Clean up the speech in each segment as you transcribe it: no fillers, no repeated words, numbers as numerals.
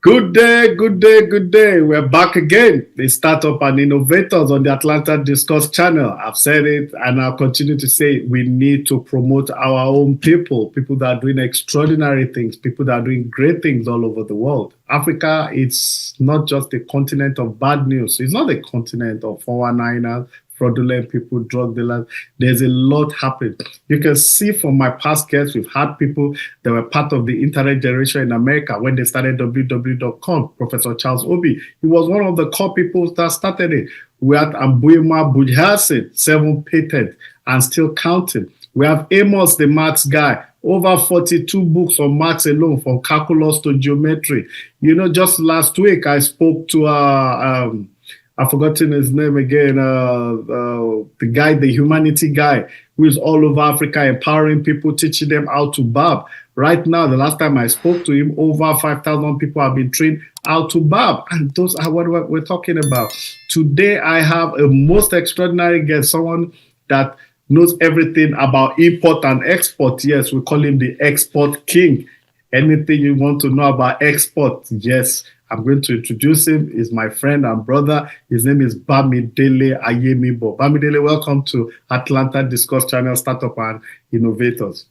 Good day, good day, good day. We're back again. The startup and innovators on the Atlanta Discuss channel. I've said it and I'll continue to say we need to promote our own people that are doing extraordinary things, people that are doing great things all over the world. Africa, it's not just a continent of bad news. It's not a continent of 419ers, fraudulent people, drug dealers. There's a lot happening. You can see from my past guests, we've had people that were part of the internet generation in America when they started www.com. Professor Charles Obi, he was one of the core people that started it. We had Ambuema Bujhase, 7 patents and still counting. We have Amos, the maths guy, over 42 books on maths alone, from calculus to geometry. You know, just last week I spoke to I've forgotten his name again, the guy, the humanity guy, who is all over Africa, empowering people, teaching them how to barb. Right now, the last time I spoke to him, over 5,000 people have been trained how to barb. And those are what we're talking about. Today, I have a most extraordinary guest, someone that knows everything about import and export. Yes, we call him the export king. Anything you want to know about export, yes, I'm going to introduce him. He's my friend and brother. His name is Bamidele Ayemibo. Bamidele, welcome to Atlanta Discuss Channel, Startup and Innovators.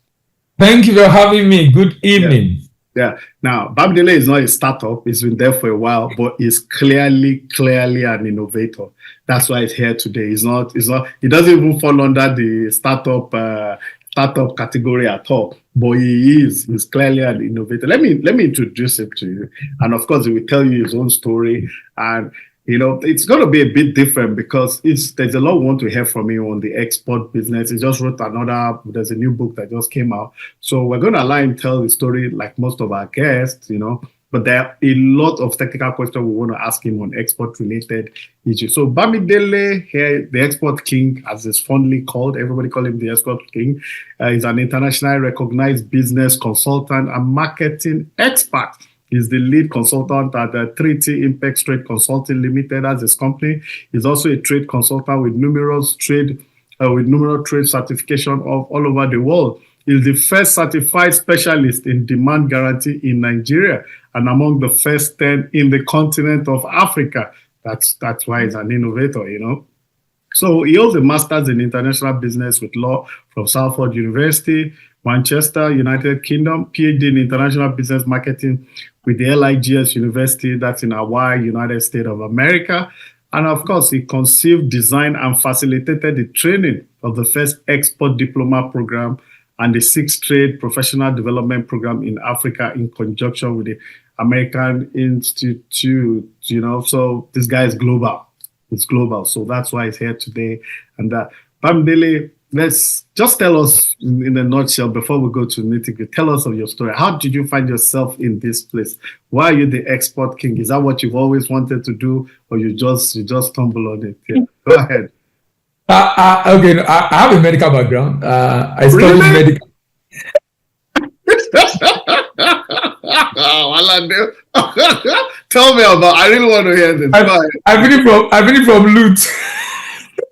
Thank you for having me. Good evening. Yeah. Now, Bamidele is not a startup. He's been there for a while, but he's clearly an innovator. That's why he's here today. He doesn't even fall under the startup category at all, but he's clearly an innovator. Let me introduce him to you, and of course he will tell you his own story. And you know, it's going to be a bit different because there's a lot we want to hear from him on the export business. He just wrote there's a new book that just came out, so we're going to allow him to tell the story like most of our guests, you know. But there are a lot of technical questions we want to ask him on export-related issues. So Bamidele here, the export king, as is fondly called, everybody call him the export king, is an internationally recognized business consultant and marketing expert. He's the lead consultant at the 3T Impact Trade Consulting Limited as his company. He's also a trade consultant with numerous trade certification of all over the world. He's the first certified specialist in demand guarantee in Nigeria and among the first 10 in the continent of Africa. That's why he's an innovator, you know. So he holds a master's in international business with law from Salford University, Manchester, United Kingdom, PhD in international business marketing with the LIGS University, that's in Hawaii, United States of America. And of course, he conceived, designed, and facilitated the training of the first export diploma program and the 6th trade professional development program in Africa in conjunction with the American Institute, you know. So this guy is global. It's global. So that's why he's here today. And Bamidele, let's just tell us in a nutshell before we go to nitty-gritty. Tell us of your story. How did you find yourself in this place? Why are you the export king? Is that what you've always wanted to do, or you just stumble on it? Yeah. Go ahead. Okay, I have a medical background. I studied medical. Tell me about. I really want to hear this. I've been from Lut.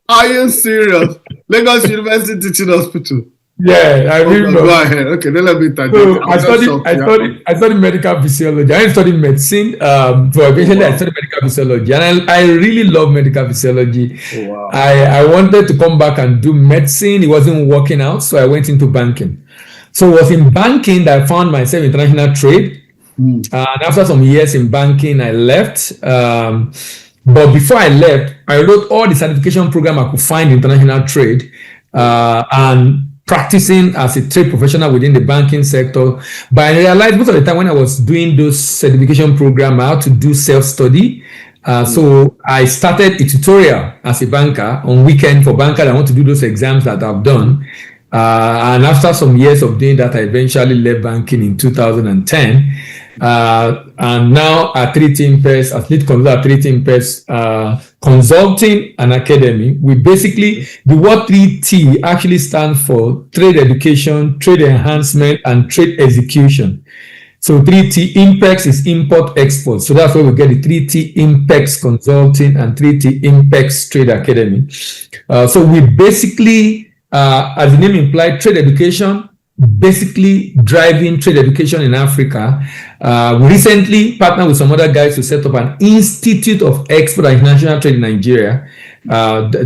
Are you serious? Lagos University Teaching Hospital. Yeah, go ahead. Okay, then let me tell you. I studied medical physiology. I didn't study medicine. Eventually I studied medical physiology, and I really love medical physiology. Oh, wow. I wanted to come back and do medicine. It wasn't working out, so I went into banking. So it was in banking that I found myself in international trade. And after some years in banking, I left. But before I left, I wrote all the certification program I could find in international trade, and practicing as a trade professional within the banking sector. But I realized most of the time when I was doing those certification program, I had to do self-study. So I started a tutorial as a banker on weekend for bankers that want to do those exams that I've done. And after some years of doing that, I eventually left banking in 2010. And now at 3T Impact, as lead consultant at 3T Impact Consulting and Academy, we basically, the word 3T actually stands for trade education, trade enhancement, and trade execution. So 3T Impact is import export. So that's where we get the 3T Impact Consulting and 3T Impact Trade Academy. So we basically, as the name implies, trade education, basically driving trade education in Africa. We recently partnered with some other guys to set up an Institute of Export and International Trade in Nigeria.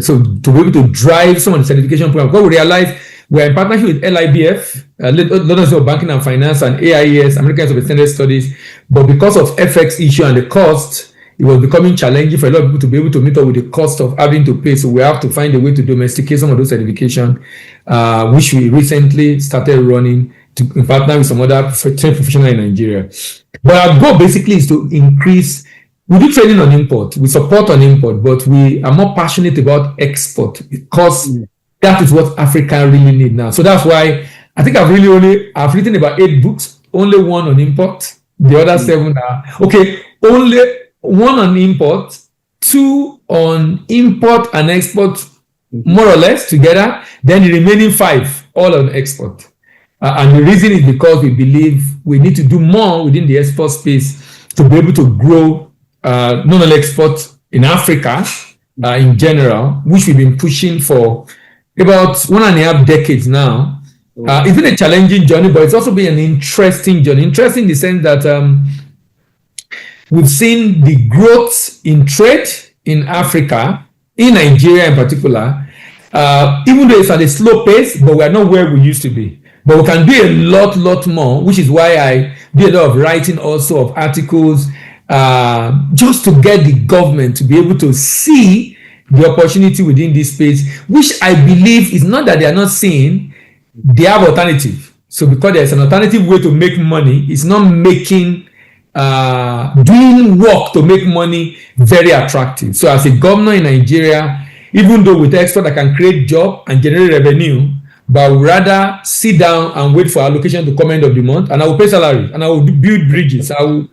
So to be able to drive some of the certification programs, because we realized we're in partnership with LIBF, London School of Banking and Finance, and AIES, American Institute of Extended Studies. But because of FX issue and the cost, it was becoming challenging for a lot of people to be able to meet up with the cost of having to pay. So we have to find a way to domesticate some of those certifications, which we recently started running in partner with some other trade professionals in Nigeria. But our goal basically is to increase. We do training on import, we support on import, but we are more passionate about export because that is what Africa really need now. So that's why I think I've written about 8 books, only 1 on import. The other 7 are only 1 on import, 2 on import and export, more or less together. Then the remaining 5 all on export. And the reason is because we believe we need to do more within the export space to be able to grow not only export in Africa in general, which we've been pushing for about 1.5 decades now. It's been a challenging journey, but it's also been an interesting journey. Interesting in the sense that we've seen the growth in trade in Africa, in Nigeria in particular, even though it's at a slow pace, but we're not where we used to be. But we can do a lot more, which is why I do a lot of writing also of articles, just to get the government to be able to see the opportunity within this space, which I believe is not that they are not seeing, they have alternative. So because there's an alternative way to make money, it's not making doing work to make money very attractive. So as a governor in Nigeria, even though with export I can create job and generate revenue, but I would rather sit down and wait for allocation to come end of the month, and I will pay salary, and I will build bridges, I will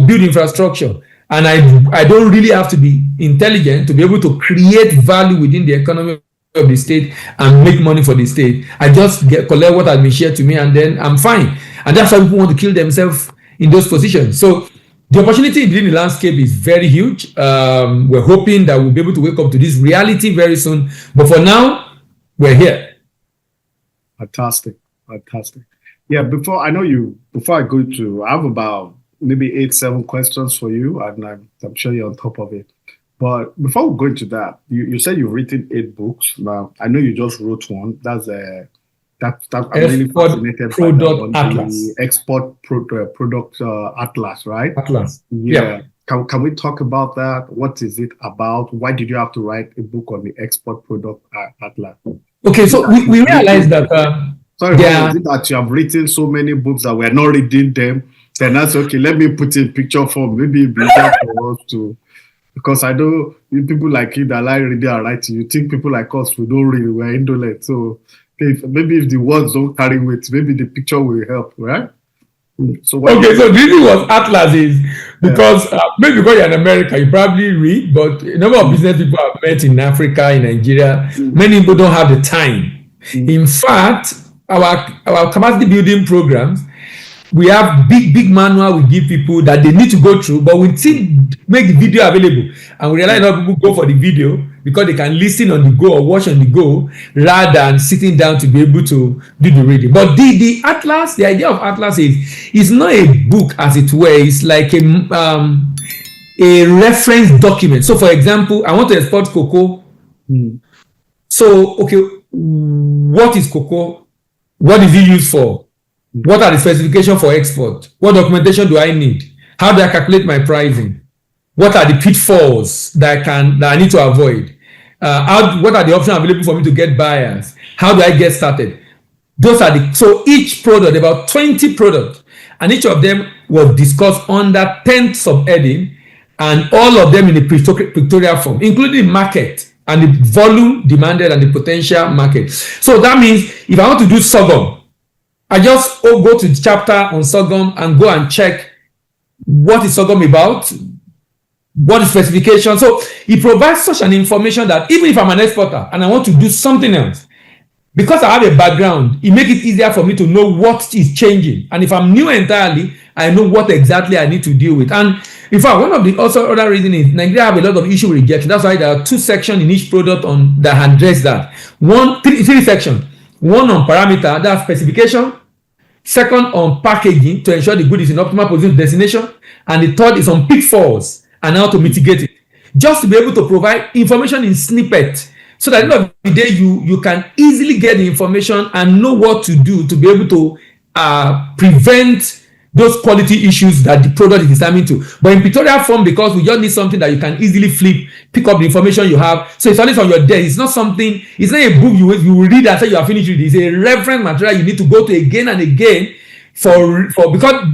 build infrastructure, and I don't really have to be intelligent to be able to create value within the economy of the state and make money for the state. I just collect what has been shared to me, and then I'm fine. And that's why people want to kill themselves in those positions. So the opportunity in the landscape is very huge. We're hoping that we'll be able to wake up to this reality very soon. But for now, we're here. Fantastic. Yeah, before I have about maybe 8-7 questions for you, and I'm sure you're on top of it. But before we go into that, you said you've written 8 books. Now I know you just wrote one. That's I'm really fascinated by that, the export product atlas, right? Atlas. Yeah. Can we talk about that? What is it about? Why did you have to write a book on the export product atlas? Okay, so we realized that. Is it that you have written so many books that we're not reading them? Then that's okay. Let me put in picture form. Maybe it'll be easier for us to. Because I know people like you that like reading and writing, you think people like us who don't read, we're indolent. So maybe if the words don't carry weight, maybe the picture will help, right? So the reason was Atlas is because maybe because you're in America, you probably read, but a number of business people I've met in Africa, in Nigeria, many people don't have the time. In fact, our capacity building programs, we have big manual we give people that they need to go through, but we still make the video available. And we realize a lot of people go for the video because they can listen on the go or watch on the go rather than sitting down to be able to do the reading. But the Atlas, the idea of Atlas is it's not a book as it were. It's like a reference document. So for example, I want to export cocoa. So, what is cocoa? What is it used for? What are the specifications for export? What documentation do I need? How do I calculate my pricing? What are the pitfalls that I need to avoid? What are the options available for me to get buyers? How do I get started? So each product, about 20 products, and each of them was discussed under 10 subheading, and all of them in a pictorial form, including the market and the volume demanded and the potential market. So that means if I want to do sorghum, I just go to the chapter on sorghum and go and check what is sorghum about, what is specification. So it provides such an information that even if I'm an exporter and I want to do something else, because I have a background, it makes it easier for me to know what is changing. And if I'm new entirely, I know what exactly I need to deal with. And in fact, one of the other reasons is Nigeria have a lot of issue with rejection. That's why there are 2 sections in each product that address that. 3 sections. One on parameter, that's specification. Second, on packaging to ensure the good is in optimal position destination. And the third is on pitfalls and how to mitigate it. Just to be able to provide information in snippet so that at the end of the day, you can easily get the information and know what to do to be able to prevent those quality issues that the product is designed to. But in pictorial form, because we just need something that you can easily flip, pick up the information you have. So it's always on your desk. It's not something, it's not a book you read and say you are finished with. It's a reference material you need to go to again and again for because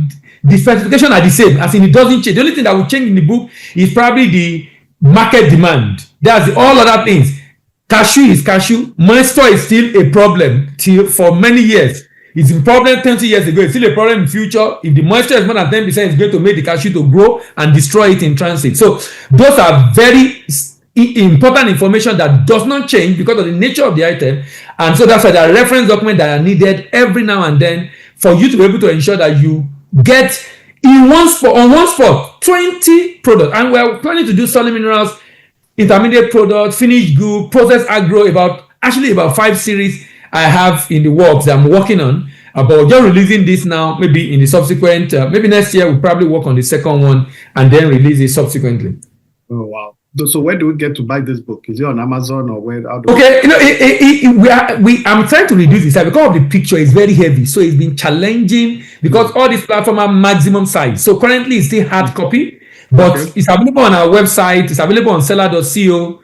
the specifications are the same, as in it doesn't change. The only thing that will change in the book is probably the market demand. That's all other things. Cashew is cashew. Moisture is still a problem for many years. It's a problem 20 years ago. It's still a problem in the future. If the moisture is more than 10%, it's going to make the cashew to grow and destroy it in transit. So those are very important information that does not change because of the nature of the item. And so that's why there are reference documents that are needed every now and then for you to be able to ensure that you get on one spot 20 products. And we're planning to do solid minerals, intermediate products, finished good, processed agro, about 5 series I have in the works that I'm working on. But just releasing this now, maybe in the subsequent, maybe next year we'll probably work on the second one and then release it subsequently. Oh wow! So where do we get to buy this book? Is it on Amazon or where? Okay, I'm trying to reduce this because of the picture. It's very heavy, so it's been challenging because all these platforms are maximum size. So currently it's still hard copy, but it's available on our website. It's available on seller.co.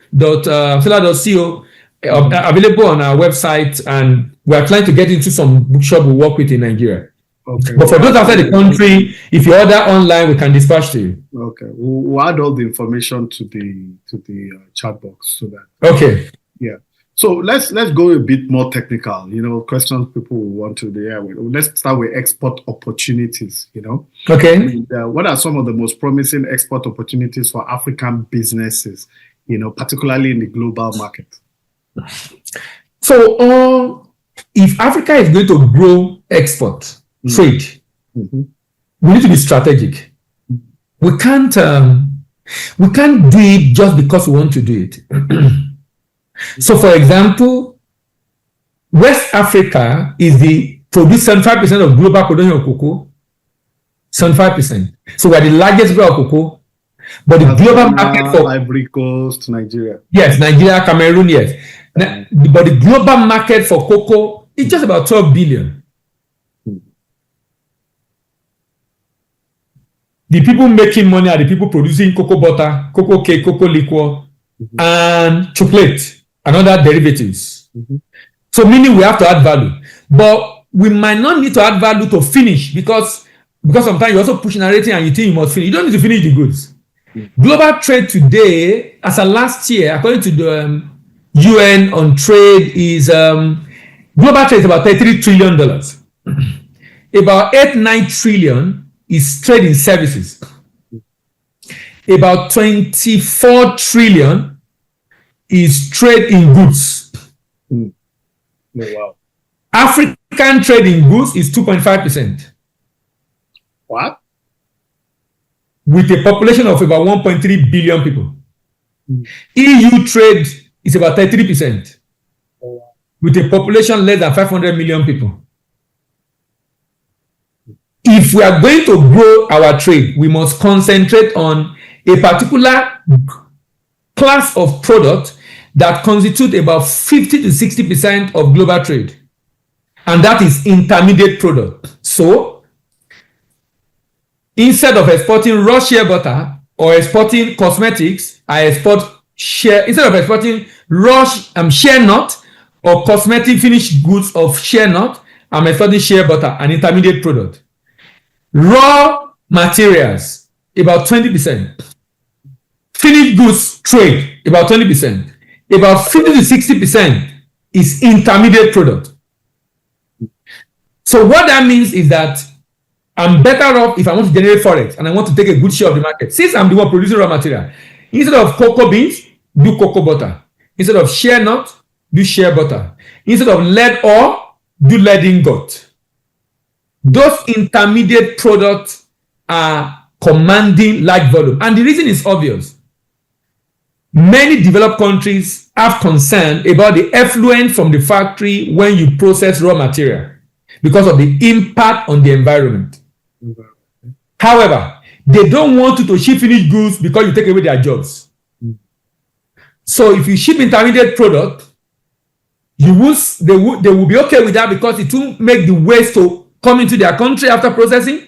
Available on our website, and we're trying to get into some bookshop we work with in Nigeria. Okay. But for those outside the country, if you order online, we can dispatch to you. Okay, we'll add all the information to the chat box so that. Okay. Yeah. So let's go a bit more technical. Questions people will want to do. Yeah. Let's start with export opportunities. Okay. And, what are some of the most promising export opportunities for African businesses? Particularly in the global market. So, if Africa is going to grow export trade, we need to be strategic. We can't do it just because we want to do it. So, for example, West Africa is the produce 75% of global production of cocoa. 75%. So we're the largest grower of cocoa. But the global market for Ivory Coast, Nigeria. Yes, Nigeria, Cameroon, yes. But the global market for cocoa is just about 12 billion. The people making money are the people producing cocoa butter, cocoa cake, cocoa liquor, and chocolate and other derivatives. So meaning we have to add value. But we might not need to add value to finish because sometimes you also push narrating and you think you must finish. You don't need to finish the goods. Global trade today, as of last year, according to the UN on trade, is global trade is about $33 trillion. About 8-9 trillion is trade in services. About 24 trillion is trade in goods. Oh, wow. African trade in goods is 2.5%. What? With a population of about 1.3 billion people. EU trade is about 33%. With a population less than 500 million people. If we are going to grow our trade, we must concentrate on a particular class of product that constitute about 50 to 60% of global trade. And that is intermediate product. So, instead of exporting raw shea butter or exporting cosmetics, I export shea. Instead of exporting raw shea nut or cosmetic finished goods of shea nut, I'm exporting shea butter, an intermediate product. Raw materials, about 20%. Finished goods trade, about 20%. About 50 to 60% is intermediate product. So what that means is that I'm better off if I want to generate forex and I want to take a good share of the market. Since I'm the one producing raw material, instead of cocoa beans, do cocoa butter. Instead of shea nut, do shea butter. Instead of lead ore, do lead ingot. Those intermediate products are commanding large volume. And the reason is obvious. many developed countries have concern about the effluent from the factory when you process raw material because of the impact on the environment. However, they don't want you to ship finished goods because you take away their jobs. So if you ship intermediate product, they will be okay with that because it will make the waste to come into their country after processing,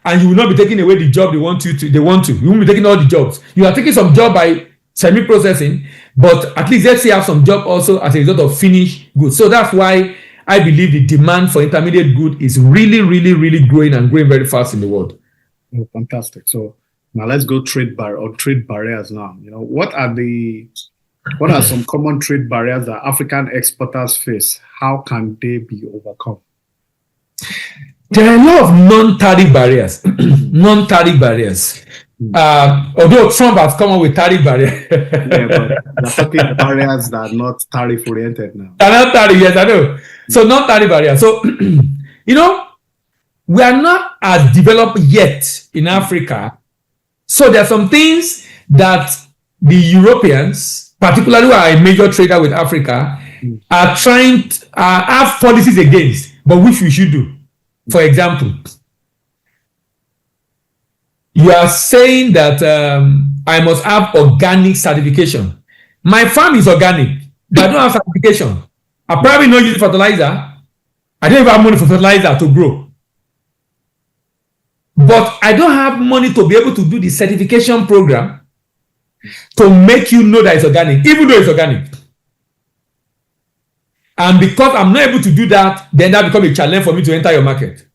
and you will not be taking away the job they want to. You won't be taking all the jobs. You are taking some job by semi-processing, but at least let's say have some job also as a result of finished goods. So that's why I believe the demand for intermediate good is really, really, really growing and growing very fast in the world. Oh, fantastic. So now let's go trade barriers now. What are some common trade barriers that African exporters face? How can they be overcome? There are a lot of non-tariff barriers. Non-tariff barriers. Although Trump has come up with tariff barriers. Yeah, but we're talking barriers that are not tariff oriented now. They're not tariff, yes, I know. So non-tariff barriers. So, we are not as developed yet in Africa. So there are some things that the Europeans, particularly who are a major trader with Africa, are trying to have policies against, but which we should do. For example, you are saying that I must have organic certification. My farm is organic, but I don't have certification. I probably not use fertilizer. I don't even have money for fertilizer to grow. But I don't have money to be able to do the certification program to make you know that it's organic, even though it's organic. And because I'm not able to do that, then that becomes a challenge for me to enter your market.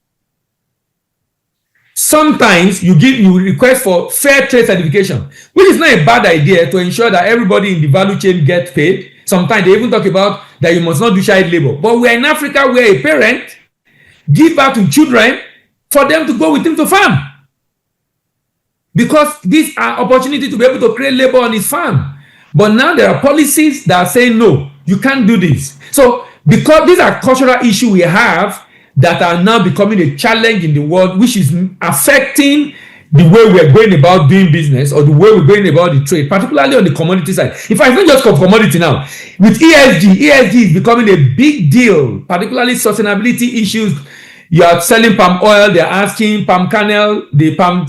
Sometimes you request for fair trade certification, which is not a bad idea to ensure that everybody in the value chain gets paid. Sometimes they even talk about that you must not do child labor. But we're in Africa where a parent gives birth to children for them to go with him to farm. Because these are opportunities to be able to create labor on his farm. But now there are policies that are saying, no, you can't do this. So because these are cultural issues we have that are now becoming a challenge in the world, which is affecting the way we're going about doing business or the way we're going about the trade, particularly on the commodity side. In fact, it's not just commodity now. With ESG is becoming a big deal, particularly sustainability issues. You are selling palm oil, they're asking palm kernel, the palm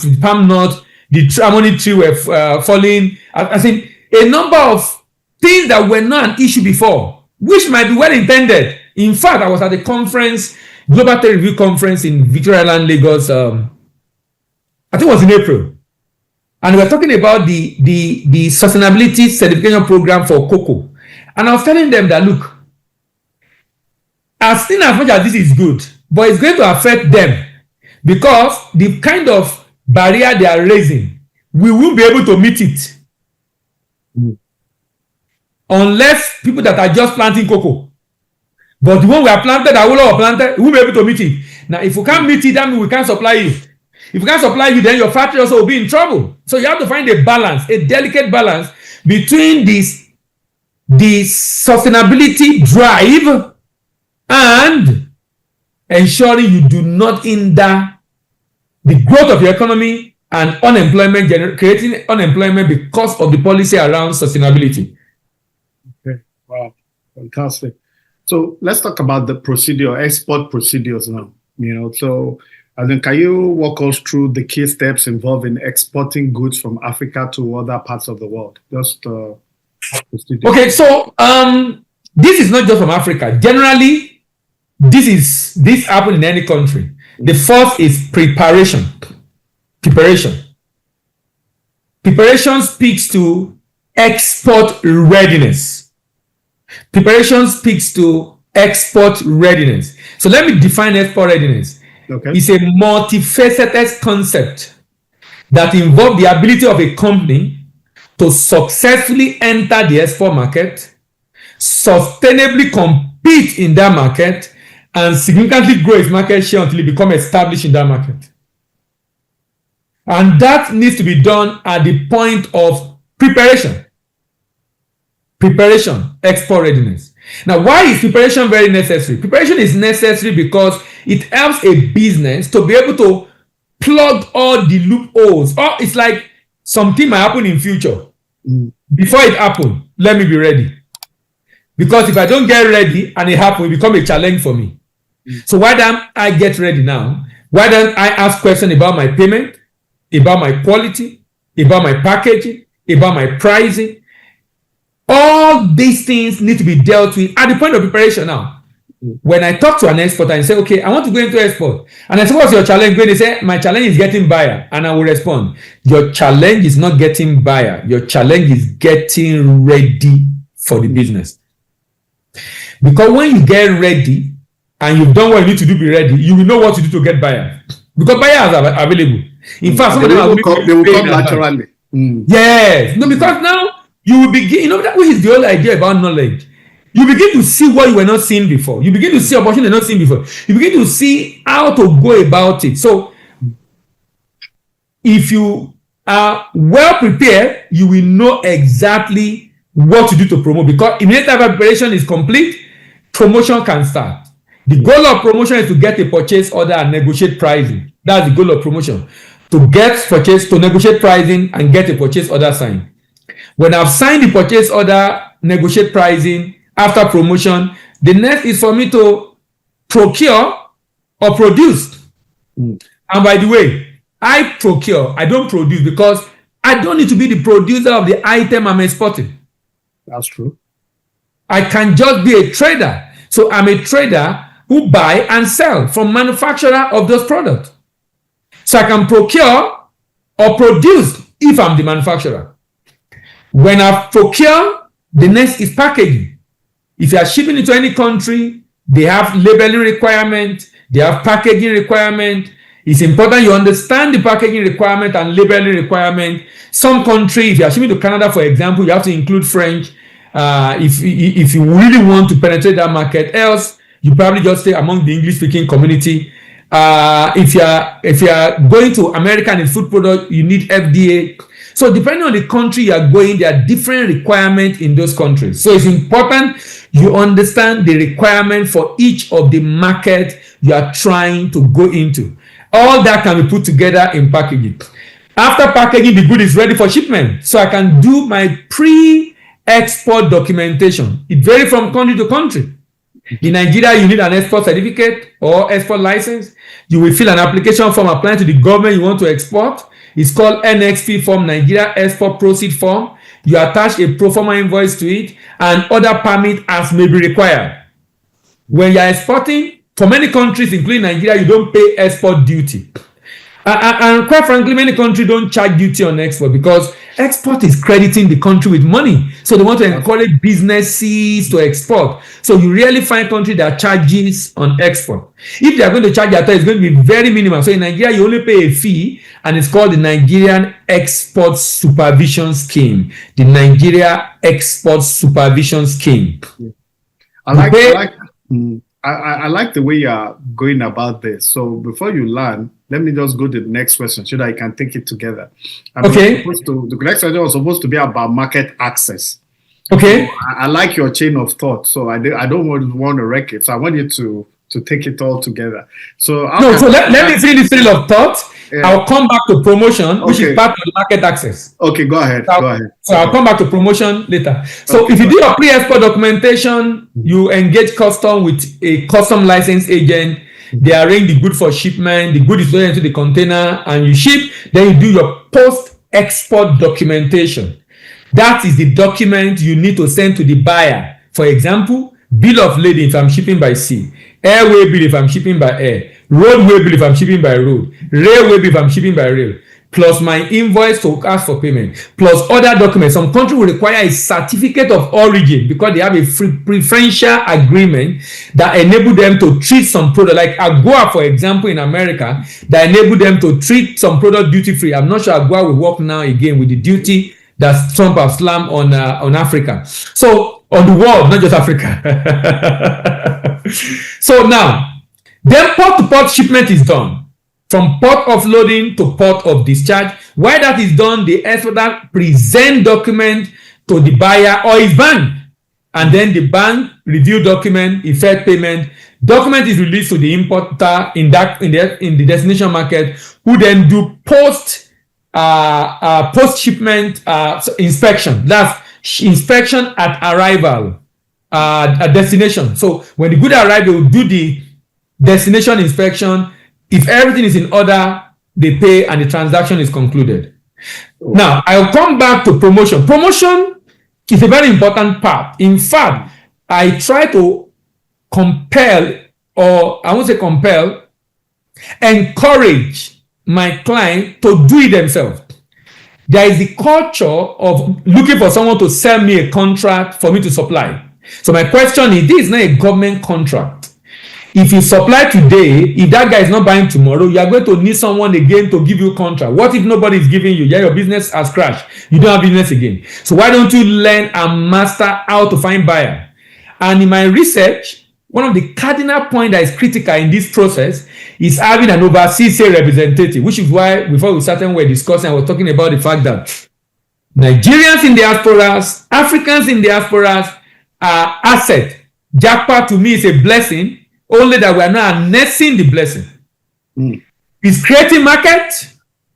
nut, the harmony tree were falling. I think a number of things that were not an issue before, which might be well intended. In fact, I was at a conference, Global Trade Review Conference in Victoria Island, Lagos. I think it was in April. And we were talking about the sustainability certification program for cocoa. And I was telling them that, look, as much as this is good, but it's going to affect them because the kind of barrier they are raising, we won't be able to meet it. Unless people that are just planting cocoa. But the one we are planted, that will planted, we will be able to meet it. Now, if we can't meet it, that means we can't supply you. If we can't supply you, then your factory also will be in trouble. So you have to find a balance, a delicate balance between the sustainability drive and ensuring you do not hinder the growth of your economy and unemployment, creating unemployment because of the policy around sustainability. Okay, wow, fantastic. So let's talk about the export procedures now. So can you walk us through the key steps involved in exporting goods from Africa to other parts of the world? Just procedures. Okay, so this is not just from Africa. Generally, this happens in any country. The first is preparation. Preparation speaks to export readiness. Preparation speaks to export readiness. So let me define export readiness. Okay. It's a multifaceted concept that involves the ability of a company to successfully enter the export market, sustainably compete in that market, and significantly grow its market share until it becomes established in that market. And that needs to be done at the point of preparation. Preparation, export readiness. Now, why is preparation very necessary? Preparation is necessary because it helps a business to be able to plug all the loopholes. Or it's like something might happen in future. before it happens, let me be ready. Because if I don't get ready and it happens, it becomes a challenge for me. So why don't I get ready now? Why don't I ask questions about my payment, about my quality, about my packaging, about my pricing? All these things need to be dealt with at the point of preparation now. When I talk to an exporter and say, okay, I want to go into export. And I say, what's your challenge? They say, my challenge is getting buyer. And I will respond, your challenge is not getting buyer. Your challenge is getting ready for the business. Because when you get ready and you've done what you need to do to be ready, you will know what to do to get buyer. Because buyers are available. In fact, some of them will come naturally. Yes. No, because now you will begin, that which is the whole idea about knowledge. You begin to see what you were not seeing before. You begin to see opportunity you were not seeing before. You begin to see how to go about it. So, if you are well prepared, you will know exactly what to do to promote. Because immediately after preparation is complete, promotion can start. The goal of promotion is to get a purchase order and negotiate pricing. That's the goal of promotion. To negotiate pricing and get a purchase order signed. When I've signed the purchase order, negotiate pricing, after promotion, the next is for me to procure or produce. And by the way, I procure, I don't produce, because I don't need to be the producer of the item I'm exporting. That's true. I can just be a trader. So I'm a trader who buy and sell from manufacturer of those products. So I can procure or produce if I'm the manufacturer. When I procure, the next is packaging. If you are shipping into any country, they have labeling requirement, they have packaging requirement. It's important you understand the packaging requirement and labeling requirement. Some country, if you are shipping to Canada, for example, you have to include French. If you really want to penetrate that market, else you probably just stay among the English-speaking community. If you are going to America and food product, you need FDA. So depending on the country you are going, there are different requirements in those countries. So it's important you understand the requirement for each of the market you are trying to go into. All that can be put together in packaging. After packaging, the good is ready for shipment. So I can do my pre-export documentation. It varies from country to country. In Nigeria, you need an export certificate or export license. You will fill an application form applying to the government you want to export. It's called NXP form, Nigeria Export Proceed form. You attach a pro forma invoice to it and other permit as may be required. When you are exporting, for many countries, including Nigeria, you don't pay export duty. And quite frankly, many countries don't charge duty on export because export is crediting the country with money. So they want to encourage businesses to export. So you rarely find countries that charges on export. If they are going to charge at all, it's going to be very minimal. So in Nigeria, you only pay a fee, and it's called the Nigerian Export Supervision Scheme. The Nigeria Export Supervision Scheme. I like the way you are going about this. So before you learn, let me just go to the next question so that I can take it together. Okay. The next question was supposed to be about market access. Okay. So I like your chain of thought. So I don't want to wreck it. So I want you to take it all together. So let me finish this trail of thought. Yeah. I'll come back to promotion, which is part of the market access. Okay, go ahead. So I'll come back to promotion later. So if you do your pre-export documentation, you engage custom with a custom license agent. They arrange the good for shipment. The good is loaded into the container and you ship. Then you do your post-export documentation. That is the document you need to send to the buyer. For example, bill of lading if I'm shipping by sea, airway bill if I'm shipping by air, roadway bill if I'm shipping by road, railway bill if I'm shipping by rail, plus my invoice to ask for payment, plus other documents. Some country will require a certificate of origin because they have a preferential agreement that enable them to treat some product, like AGOA, for example, in America, that enable them to treat some product duty free. I'm not sure AGOA will work now again with the duty that Trump has slammed on Africa. So on the world, not just Africa. So now, then port-to-port shipment is done. From port of loading to port of discharge. While that is done, the exporter present document to the buyer or his bank. And then the bank review document, effect payment. Document is released to the importer in the destination market, who then do post shipment inspection. That's inspection at arrival, at destination. So when the good arrive, they will do the destination inspection. If everything is in order, they pay and the transaction is concluded. Now, I'll come back to promotion. Promotion is a very important part. In fact, I try to compel, or I won't say compel, encourage my client to do it themselves. There is the culture of looking for someone to sell me a contract for me to supply. So my question is, this is not a government contract. If you supply today, if that guy is not buying tomorrow, you are going to need someone again to give you a contract. What if nobody is giving you? Yeah, your business has crashed. You don't have business again. So why don't you learn and master how to find buyer? And in my research, one of the cardinal points that is critical in this process is having an overseas sales representative, which is why before we started, we were discussing, I was talking about the fact that Nigerians in diasporas, Africans in diasporas are asset. Jackpot to me is a blessing, only that we are not harnessing the blessing. It's creating market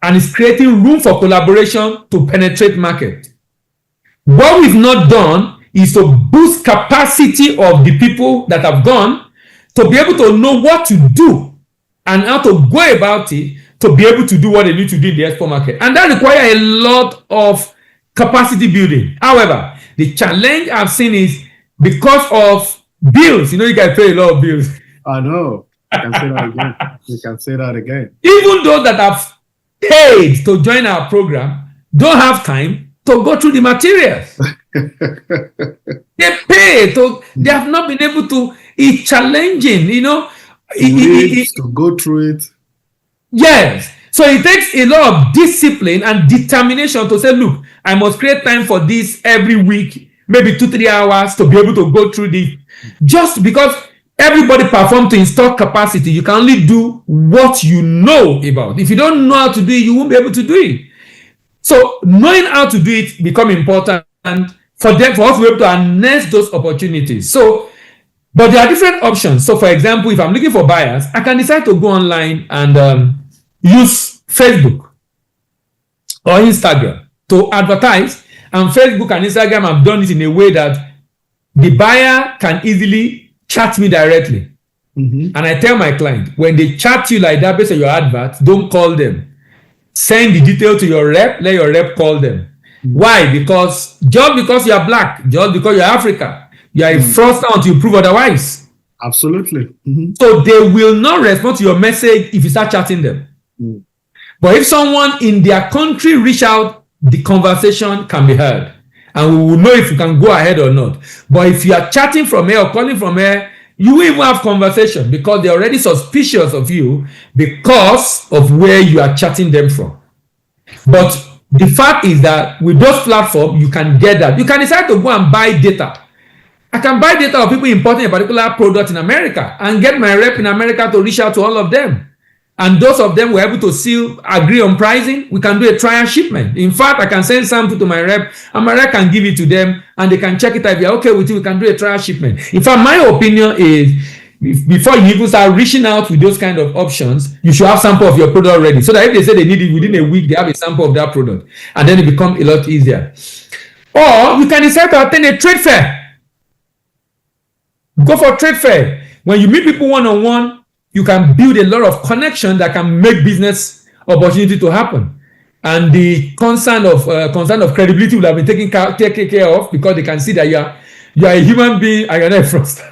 and it's creating room for collaboration to penetrate market. What we've not done is to boost capacity of the people that have gone to be able to know what to do and how to go about it to be able to do what they need to do in the export market. And that requires a lot of capacity building. However, the challenge I've seen is because of bills. You guys pay a lot of bills. I know. You can say that again. You can say that again. Even those that have paid to join our program don't have time to go through the materials. They pay to, they have not been able to. It's challenging, To go through it. Yes. So it takes a lot of discipline and determination to say, look, I must create time for this every week, maybe 2-3 hours to be able to go through this. Just because everybody perform to install capacity, you can only do what you know about. If you don't know how to do it, you won't be able to do it. So knowing how to do it become important for us to be able to harness those opportunities. So, but there are different options. So for example, if I'm looking for buyers, I can decide to go online and use Facebook or Instagram to advertise. And Facebook and Instagram have done it in a way that the buyer can easily chat me directly. And I tell my client, when they chat you like that based on your advert, don't call them. Send the detail to your rep, let your rep call them. Why? Because just because you are black, just because you are African, you are a fraudster until you prove otherwise. Absolutely. So they will not respond to your message if you start chatting them. But if someone in their country reach out, the conversation can be heard. And we will know if you can go ahead or not. But if you are chatting from here or calling from here, you will even have conversation because they're already suspicious of you because of where you are chatting them from. But the fact is that with those platforms, you can get that. You can decide to go and buy data. I can buy data of people importing a particular product in America and get my rep in America to reach out to all of them. And those of them were able to still agree on pricing. We can do a trial shipment. In fact, I can send sample to my rep and my rep can give it to them and they can check it out. If you're okay with it, we can do a trial shipment. In fact, my opinion is before you even start reaching out with those kind of options, you should have sample of your product ready. So that if they say they need it within a week, they have a sample of that product. And then it becomes a lot easier. Or you can decide to attend a trade fair. Go for a trade fair. When you meet people one-on-one, you can build a lot of connection that can make business opportunity to happen. And the concern of credibility will have been taken care of because they can see that you are a human being and you're not a fraudster.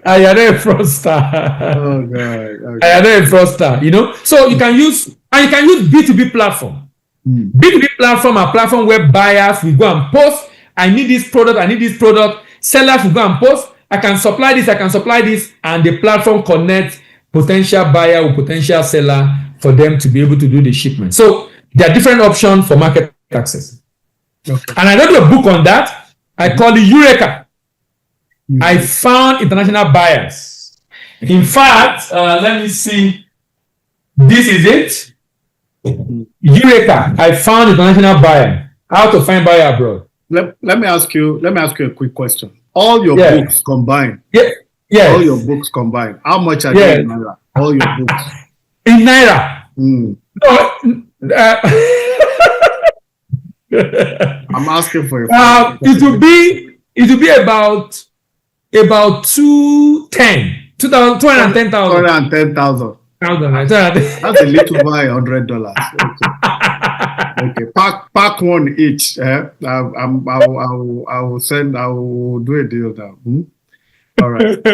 And you're not a fraudster. Oh God. Okay. And you're not a fraudster, So you can use B2B platform. B2B platform are platform where buyers will go and post, I need this product. Sellers will go and post, I can supply this, and the platform connects potential buyer or potential seller for them to be able to do the shipment. So there are different options for market access. Okay. And I wrote a book on that. I call it Eureka. I found international buyers. In fact, let me see. This is it. Eureka. I found international buyer. How to find buyer abroad. Let me ask you a quick question. All your books combined. Yeah. All your books combined. How much are they in Naira? All your books. In Naira. I'm asking for a it will be about 210,000. 210,000. That's a little by $100. Okay. Pack one each. I will do a deal now. All right.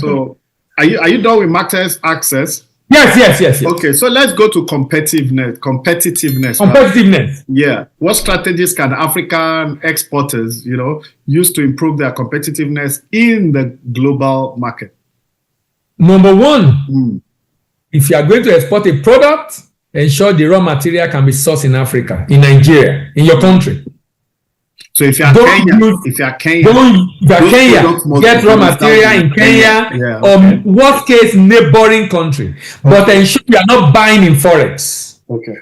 So are you done with market access? Yes. Okay, so let's go to competitiveness. Yeah. What strategies can African exporters, use to improve their competitiveness in the global market? Number one, if you are going to export a product, ensure the raw material can be sourced in Africa, in Nigeria, in your country. So if you are Kenya, get raw material in Kenya, or worst case neighboring country. But ensure you are not buying in forex. Okay.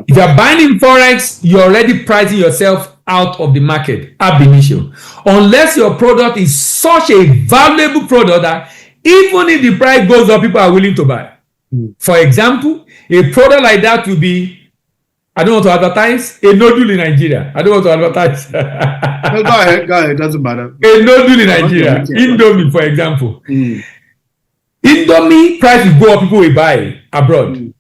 If you are buying in forex, you're already pricing yourself out of the market ab initio. Unless your product is such a valuable product that even if the price goes up, people are willing to buy. For example, a product like that will be, I don't want to advertise, a nodule in Nigeria. I don't want to advertise. No, go ahead. It doesn't matter. A nodule in Nigeria. Indomie, for example. Indomie price will go up, people will buy abroad.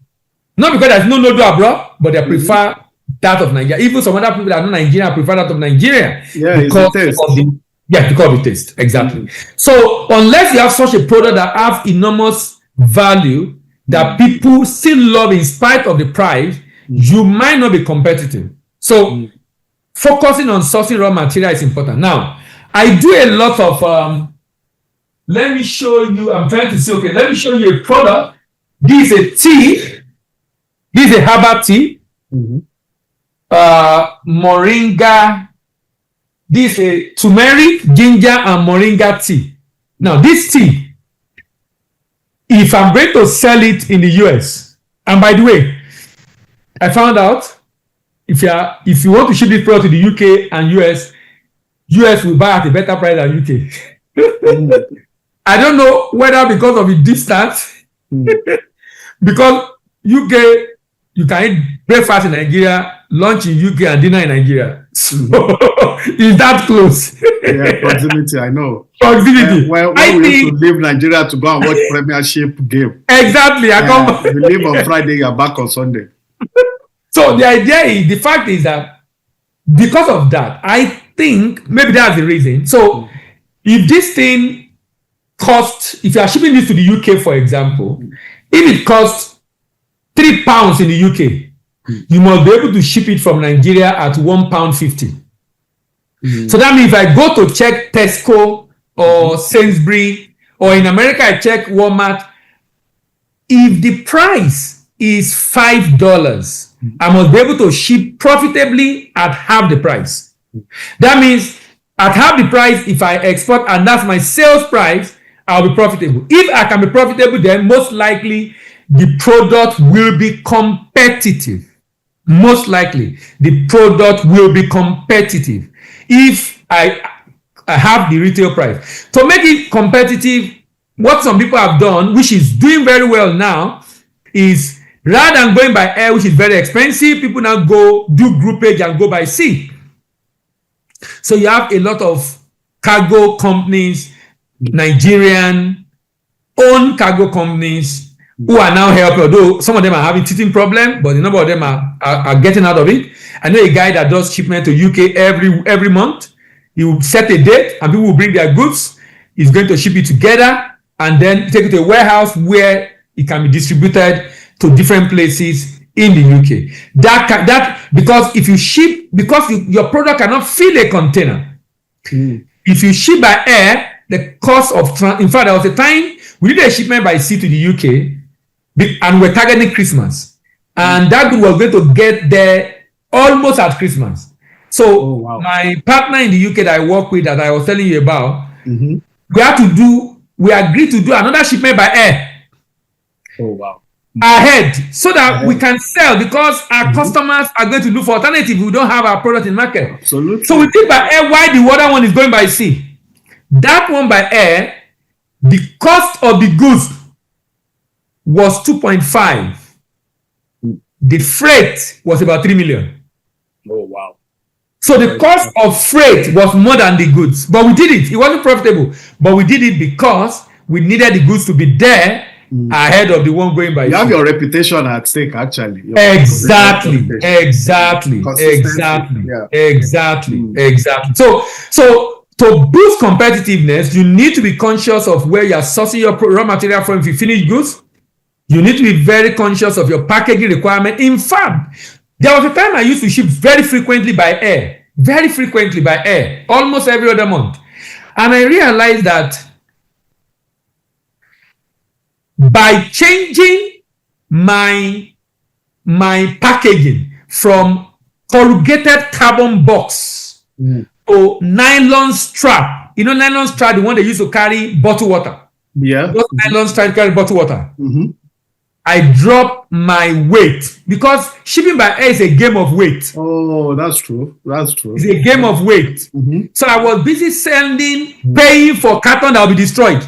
Not because there's no nodule abroad, but they prefer that of Nigeria. Even some other people that are not Nigerian prefer that of Nigeria. Yeah, because of the because of the taste. Exactly. So unless you have such a product that have enormous value that people still love in spite of the price, you might not be competitive. So focusing on sourcing raw material is important. Now, I do a lot of, let me show you, I'm trying to say, okay, let me show you a product. This is a tea. This is a herbal tea. Moringa. This is a turmeric, ginger, and moringa tea. Now, this tea, if I'm going to sell it in the US, and by the way, I found out if you want to ship this product to the UK and US will buy at a better price than UK. I don't know whether because of the distance, because UK, you can eat breakfast in Nigeria, lunch in UK, and dinner in Nigeria. So is that close? Yeah, proximity, I know. Proximity. When we used to leave Nigeria to go and watch Premiership game. Exactly. We leave on Friday, you're back on Sunday. So the idea is, the fact is that because of that, I think maybe that's the reason. So if this thing costs, if you are shipping this to the UK, for example, if it costs £3 in the UK, you must be able to ship it from Nigeria at £1.50. So that means if I go to check Tesco or Sainsbury, or in America I check Walmart, if the price is $5, I must be able to ship profitably at half the price. That means at half the price, if I export and that's my sales price, I'll be profitable. If I can be profitable, then most likely the product will be competitive. Most likely the product will be competitive if I have the retail price. To make it competitive, what some people have done, which is doing very well now, is rather than going by air, which is very expensive, people now go do groupage and go by sea. So you have a lot of cargo companies, Nigerian owned cargo companies, who are now helping, although some of them are having teething problem, but a number of them are getting out of it. I know a guy that does shipment to UK every month. He will set a date and people will bring their goods. He's going to ship it together and then take it to a warehouse where it can be distributed to different places in the UK. Because if you ship, because your product cannot fill a container. If you ship by air, the cost of, in fact, there was a time we did a shipment by sea to the UK, and we're targeting Christmas. And that good was going to get there almost at Christmas. So my partner in the UK that I work with, that I was telling you about, we agreed to do another shipment by air. Ahead, so that we can sell, because our customers are going to look for alternative. We don't have our product in market. Absolutely. So we did by air while the other one is going by sea. That one by air, the cost of the goods was 2.5. The freight was about 3 million. Oh, wow. So the cost of freight was more than the goods, but we did it. It wasn't profitable, but we did it because we needed the goods to be there ahead of the one going by. You have your reputation at stake, actually. Exactly. So to boost competitiveness, you need to be conscious of where you're sourcing your raw material from. If you finish goods, you need to be very conscious of your packaging requirement. In fact, there was a time I used to ship very frequently by air, almost every other month. And I realized that by changing my packaging from corrugated carbon box to nylon strap, nylon strap, the one they used to carry bottled water. Yeah. Those nylon strap carry bottled water. I drop my weight because shipping by air is a game of weight. Oh, that's true. It's a game of weight. So I was busy paying for carton that will be destroyed.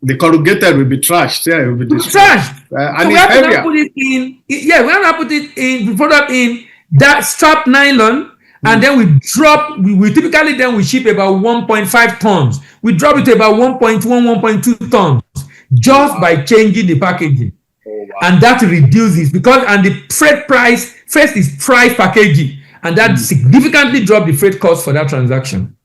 The corrugated will be trashed. Yeah, it will be destroyed. Trashed. And we it's have heavier. to put it in. Yeah, we have to put it in. We put it in that strap nylon, and then we typically then we ship about 1.5 tons. We drop it to about 1.1, 1.2 tons just by changing the packaging. And that reduces and the freight price first is price packaging, and that significantly dropped the freight cost for that transaction.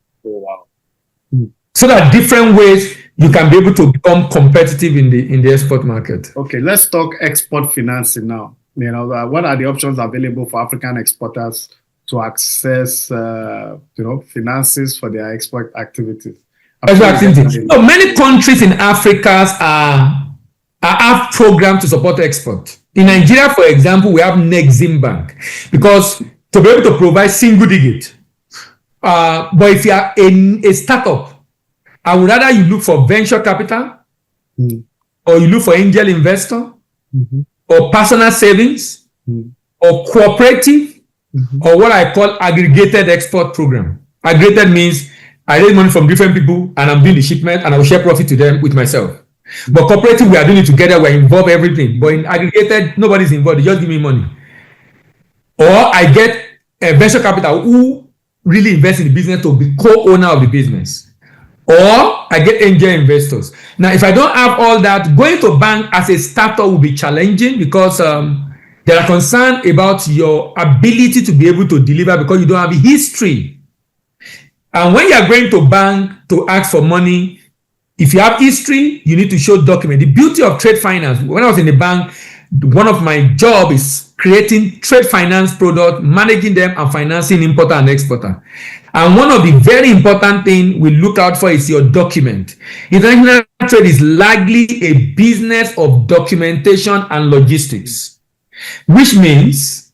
So there are different ways you can be able to become competitive in the export market. Okay, let's talk export financing now. What are the options available for African exporters to access, finances for their export activities? So many countries in Africa have programs to support export. In Nigeria, for example, we have Nexim Bank because to be able to provide single digit. But if you are a startup, I would rather you look for venture capital, or you look for angel investor, or personal savings, or cooperative, or what I call aggregated export program. Aggregated means I raise money from different people and I'm doing the shipment and I will share profit to them with myself. But cooperative, we are doing it together, we involve everything. But in aggregated, nobody's involved, they just give me money. Or I get a venture capital who really invest in the business to be co-owner of the business. Or I get angel investors. Now, if I don't have all that, going to bank as a startup will be challenging because there are concerns about your ability to be able to deliver because you don't have a history. And when you are going to bank to ask for money, if you have history, you need to show document. The beauty of trade finance, when I was in the bank, one of my job is creating trade finance products, managing them and financing importer and exporter. And one of the very important things we look out for is your document. International trade is largely a business of documentation and logistics, which means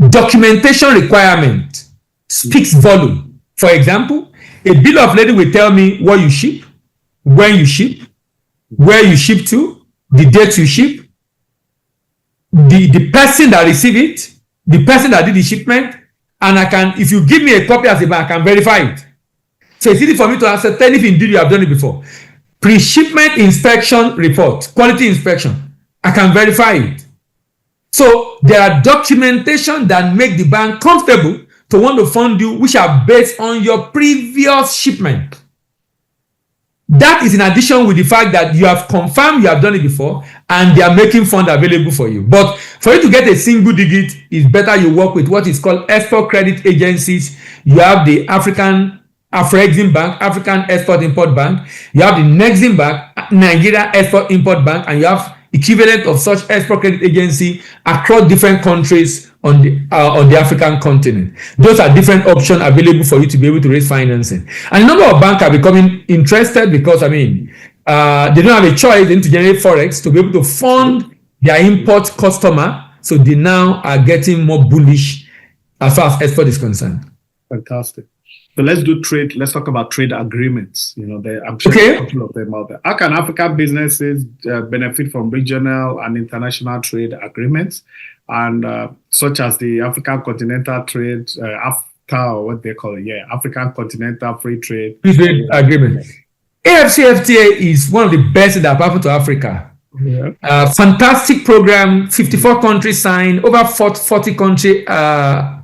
documentation requirement speaks volume. For example, a bill of lading will tell me what you ship, when you ship, where you ship to, the date you ship, the person that received it, the person that did the shipment, and I can, if you give me a copy as a bank, I can verify it. So it's easy for me to ascertain if indeed you have done it before. Pre-shipment inspection report, quality inspection, I can verify it. So there are documentation that make the bank comfortable to want to fund you, which are based on your previous shipment. That is in addition with the fact that you have confirmed you have done it before and they are making funds available for you. But for you to get a single digit, it's better you work with what is called export credit agencies. You have the Afrexim Bank, African Export-Import Bank. You have the Nexim Bank, Nigeria Export-Import Bank, and you have equivalent of such export credit agency across different countries on the African continent. Those are different options available for you to be able to raise financing. And a number of banks are becoming interested because, they don't have a choice. They need to generate forex to be able to fund their import customer. So they now are getting more bullish as far as export is concerned. Fantastic. So let's do trade. Let's talk about trade agreements. I'm sure there are a couple of them out there. How can African businesses benefit from regional and international trade agreements, and such as the African Continental Trade, AFTA, or what they call it? Yeah, African Continental Free Trade Agreement. AFCFTA is one of the best that have happened to Africa. Fantastic program. 54 countries signed. Over 40 countries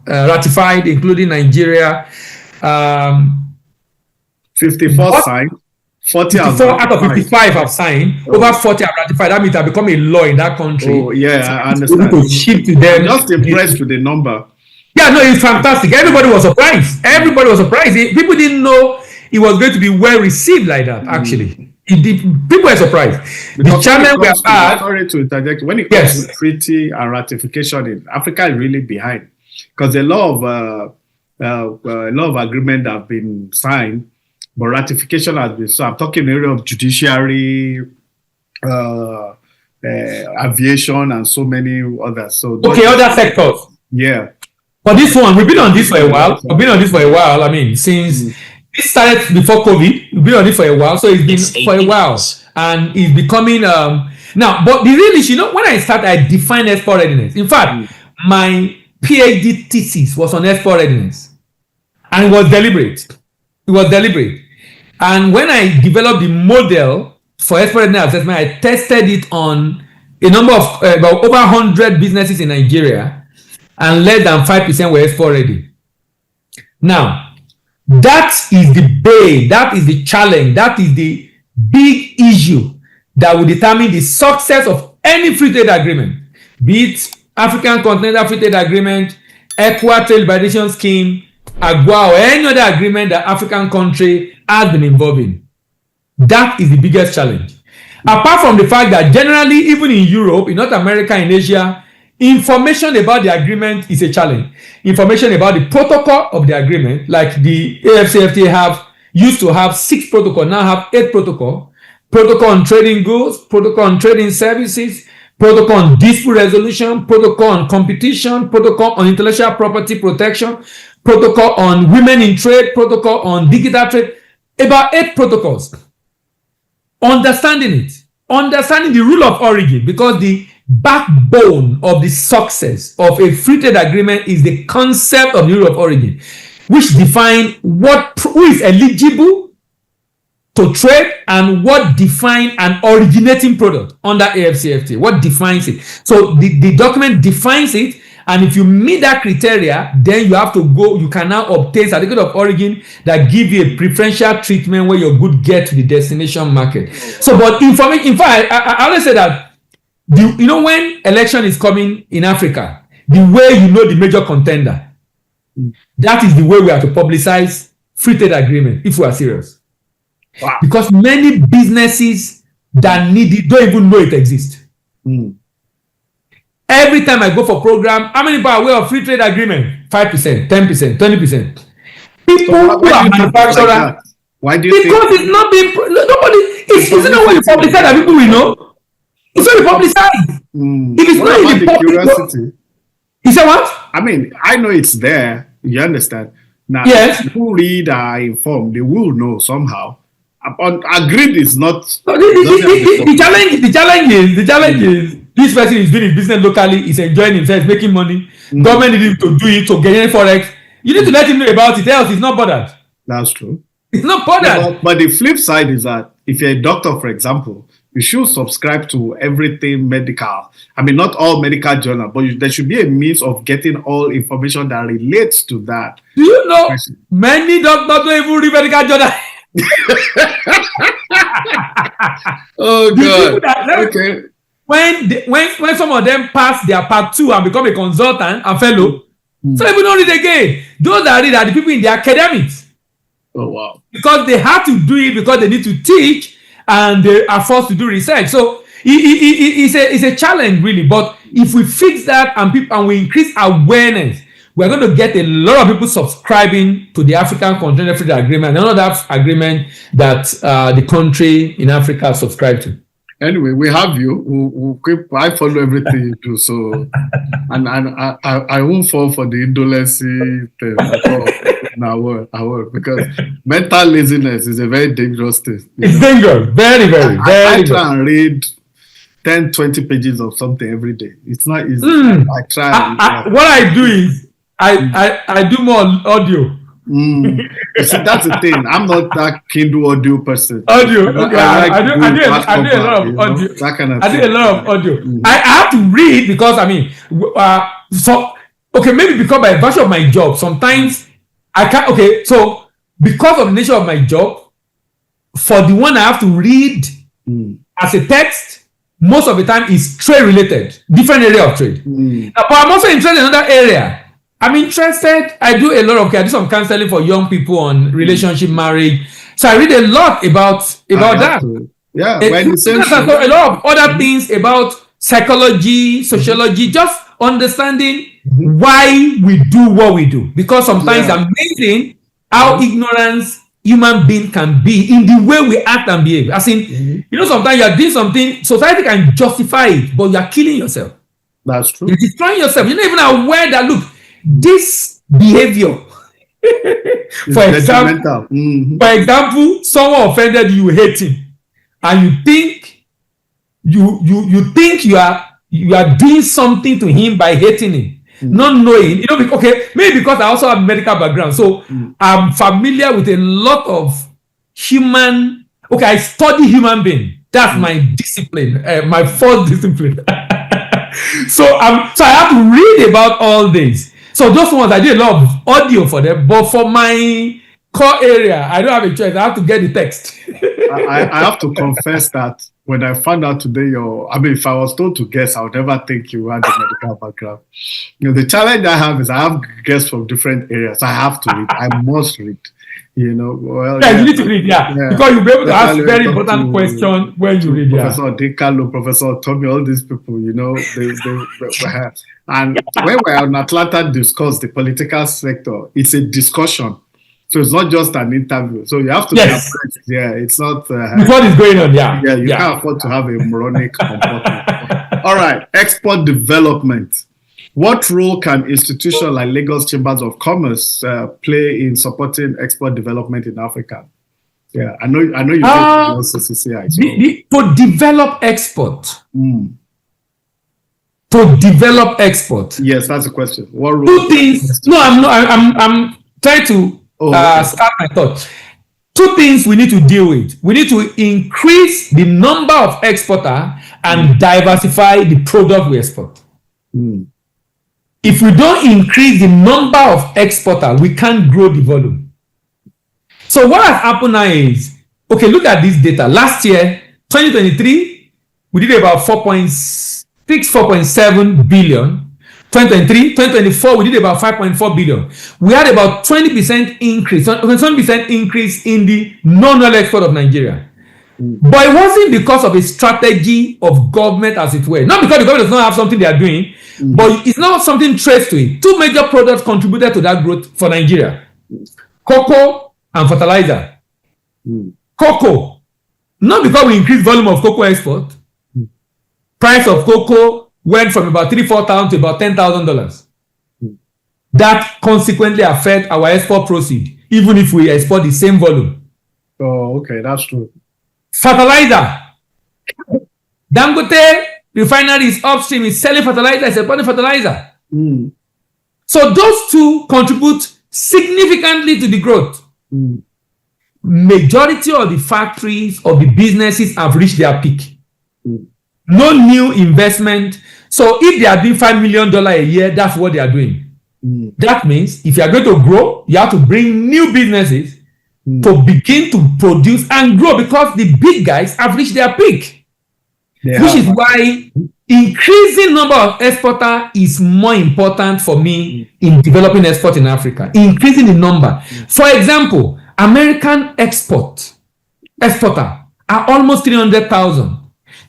ratified, including Nigeria. 54 signed. 40 out of 55 have signed. Over 40 have ratified. That means it has become a law in that country. Oh, yeah, I understand. To ship to them. I'm just impressed with the number. Yeah, no, it's fantastic. Everybody was surprised. People didn't know it was going to be well received like that, actually. People were surprised. Because the challenge we have had. Sorry to interject. When it comes to treaty and ratification in Africa, is really behind. Because a lot of agreements have been signed, but ratification has been. So I'm talking in the area of judiciary, aviation, and so many others. So other sectors. Yeah. But this one, we've been on this for a while. I mean, since this started before COVID, we've been on it for a while. So it's been for a while, and it's becoming now. But the real issue, when I started, I defined export readiness. In fact, my PhD thesis was on export readiness, and it was deliberate. And when I developed the model for export readiness assessment, I tested it on a number of about over 100 businesses in Nigeria, and less than 5% were export ready. Now, that is the bane, that is the challenge, that is the big issue that will determine the success of any free trade agreement, be it African Continental Free Trade Agreement, ECWA Trade Liberalization Scheme, AGWA, or any other agreement that African country has been involved in. That is the biggest challenge. Apart from the fact that generally, even in Europe, in North America, in Asia, information about the agreement is a challenge. Information about the protocol of the agreement, like the AFCFTA used to have 6 protocols, now have 8 protocols. Protocol on trading goods, protocol on trading services, protocol on dispute resolution, protocol on competition, protocol on intellectual property protection, protocol on women in trade, protocol on digital trade. About 8 protocols. Understanding the rule of origin, because the backbone of the success of a free trade agreement is the concept of the rule of origin, which defines who is eligible to trade and what defines an originating product under AFCFTA. What defines it? So the document defines it, and if you meet that criteria, then you have to go. You can now obtain certificate of origin that give you a preferential treatment where your goods get to the destination market. So, but information. In fact, I always say that. When election is coming in Africa, the way you know the major contender, that is the way we have to publicize free trade agreement if we are serious. Wow. Because many businesses that need it don't even know it exists. Every time I go for program, how many people are aware of free trade agreement? 5%, 10%, 20%. People who are manufacturers. Why do you think? Because it's not being nobody. It's not what you publicize that people will know. It's not publicized. If it's not in the curiosity. You say what? I mean, I know it's there. You understand? Now, yes. People read are informed. They will know somehow. Agreed is not. The challenge is this person is doing his business locally. He's enjoying himself, making money. Government needs him to do it to gain forex. You need to let him know about it. Else, he's not bothered. That's true. It's not bothered. But the flip side is that if you're a doctor, for example, you should subscribe to everything medical. I mean, not all medical journal, but there should be a means of getting all information that relates to that. Do you know many doctors don't even read medical journal? Oh God! Okay. When some of them pass their part 2 and become a consultant and fellow, so even don't read again. Those that read are the people in the academics. Oh wow! Because they have to do it because they need to teach. And they are forced to do research. So it's a challenge, really. But if we fix that and we increase awareness, we're going to get a lot of people subscribing to the African Continental Free Trade Agreement, another agreement that the country in Africa subscribed to. Anyway, we have you. I follow everything you do, so and I won't fall for the indolency thing at all. I will, because mental laziness is a very dangerous thing. It's dangerous. Very, very, very. I try and read 10, 20 pages of something every day. It's not easy. I try. What I do is I do more audio. You see, that's the thing. I'm not that Kindle audio person. Audio. Okay. I do a lot of audio. That kind of thing. I do a lot of audio. I have to read because I mean, so okay, maybe because by virtue of my job, sometimes I can't. Okay, so because of the nature of my job, for the one I have to read as a text, most of the time is trade related, different area of trade. But I'm also interested in another area. I'm interested. I do a lot of. I do some counseling for young people on relationship, marriage. So I read a lot about that. Yeah, a lot of other things about psychology, sociology, just understanding why we do what we do. Because sometimes it's amazing how ignorance human being can be in the way we act and behave. As in, sometimes you are doing something, society can justify it, but you are killing yourself. That's true. You're destroying yourself. You're not even aware that, look, this behavior, for example, someone offended you, hate him, and you think you are doing something to him by hating him, not knowing, maybe because I also have medical background, so I'm familiar with a lot of human. Okay, I study human being. That's my discipline, my first discipline. So I have to read about all this. So those ones I did a lot of audio for them, but for my core area, I don't have a choice. I have to get the text. I have to confess that when I found out today, if I was told to guess, I would never think you had a medical background. The challenge I have is I have guests from different areas. I have to read. I must read. You need to read, because you'll be able to ask very important questions when you read. Professor Dekalo, Professor Tommy, all these people, they have. And when we're on Atlanta discuss the political sector, it's a discussion. So it's not just an interview. So you have to be appraised. Yeah, it's not. What is going on? Yeah, you can't afford to have a moronic comportment. All right, export development. What role can institutions like Lagos Chambers of Commerce play in supporting export development in Africa? Yeah, I know you know CCCI. To develop export. To develop export. Yes, that's the question. What role? Two things. No, I'm not. I'm trying to start my thought. Two things we need to deal with. We need to increase the number of exporters and diversify the product we export. If we don't increase the number of exporters, we can't grow the volume. So what has happened now is, okay, look at this data. Last year, 2023, we did about 4.6, 4.7 billion. 2024, we did about 5.4 billion. We had about 20% increase, 20% increase in the non-oil export of Nigeria. But it wasn't because of a strategy of government, as it were. Not because the government does not have something they are doing, but it's not something traced to it. Two major products contributed to that growth for Nigeria: cocoa and fertilizer. Cocoa, not because we increased volume of cocoa export. Price of cocoa went from about $3,000-4,000 to about $10,000. That consequently affect our export proceed, even if we export the same volume. Oh, okay, that's true. Fertilizer. Dangote refinery is upstream, is selling fertilizer, is exporting fertilizer. So those two contribute significantly to the growth. Majority of the factories, of the businesses have reached their peak. No new investment. So if they are doing $5 million a year, that's what they are doing. That means if you are going to grow, you have to bring new businesses to begin to produce and grow, because the big guys have reached their peak. Which is why increasing number of exporters is more important for me in developing export in Africa. Increasing the number. For example, American exporter are almost 300,000.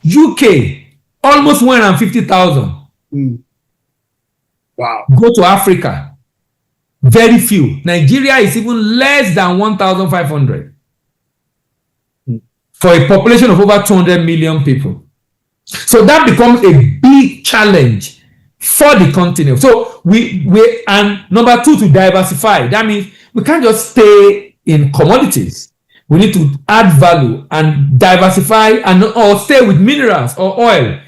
UK, almost 150,000. Wow. Go to Africa, very few. Nigeria is even less than 1,500 for a population of over 200 million people. So that becomes a big challenge for the continent. So we and number two, to diversify. That means we can't just stay in commodities. We need to add value and diversify, and or stay with minerals or oil.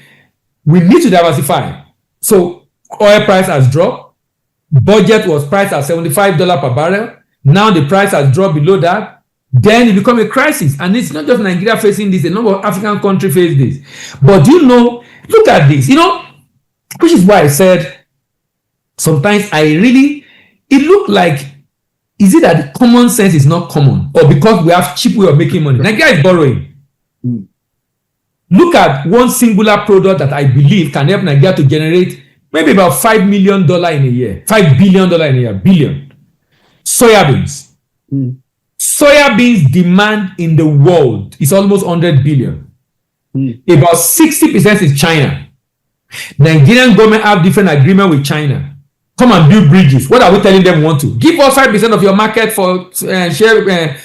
We need to diversify. So oil price has dropped. Budget was priced at $75 per barrel. Now the price has dropped below that. Then it becomes a crisis. And it's not just Nigeria facing this, a number of African countries face this. But look at this, which is why I said Sometimes it looked like, is it that common sense is not common, or because we have cheap way of making money? Nigeria is borrowing. Look at one singular product that I believe can help Nigeria to generate maybe about $5 million in a year, $5 billion in a year, billion. Soybeans. Soybeans demand in the world is almost 100 billion. About 60% is China. Nigerian government have different agreement with China. Come and build bridges. What are we telling them we want to? Give us 5% of your market for soybeans.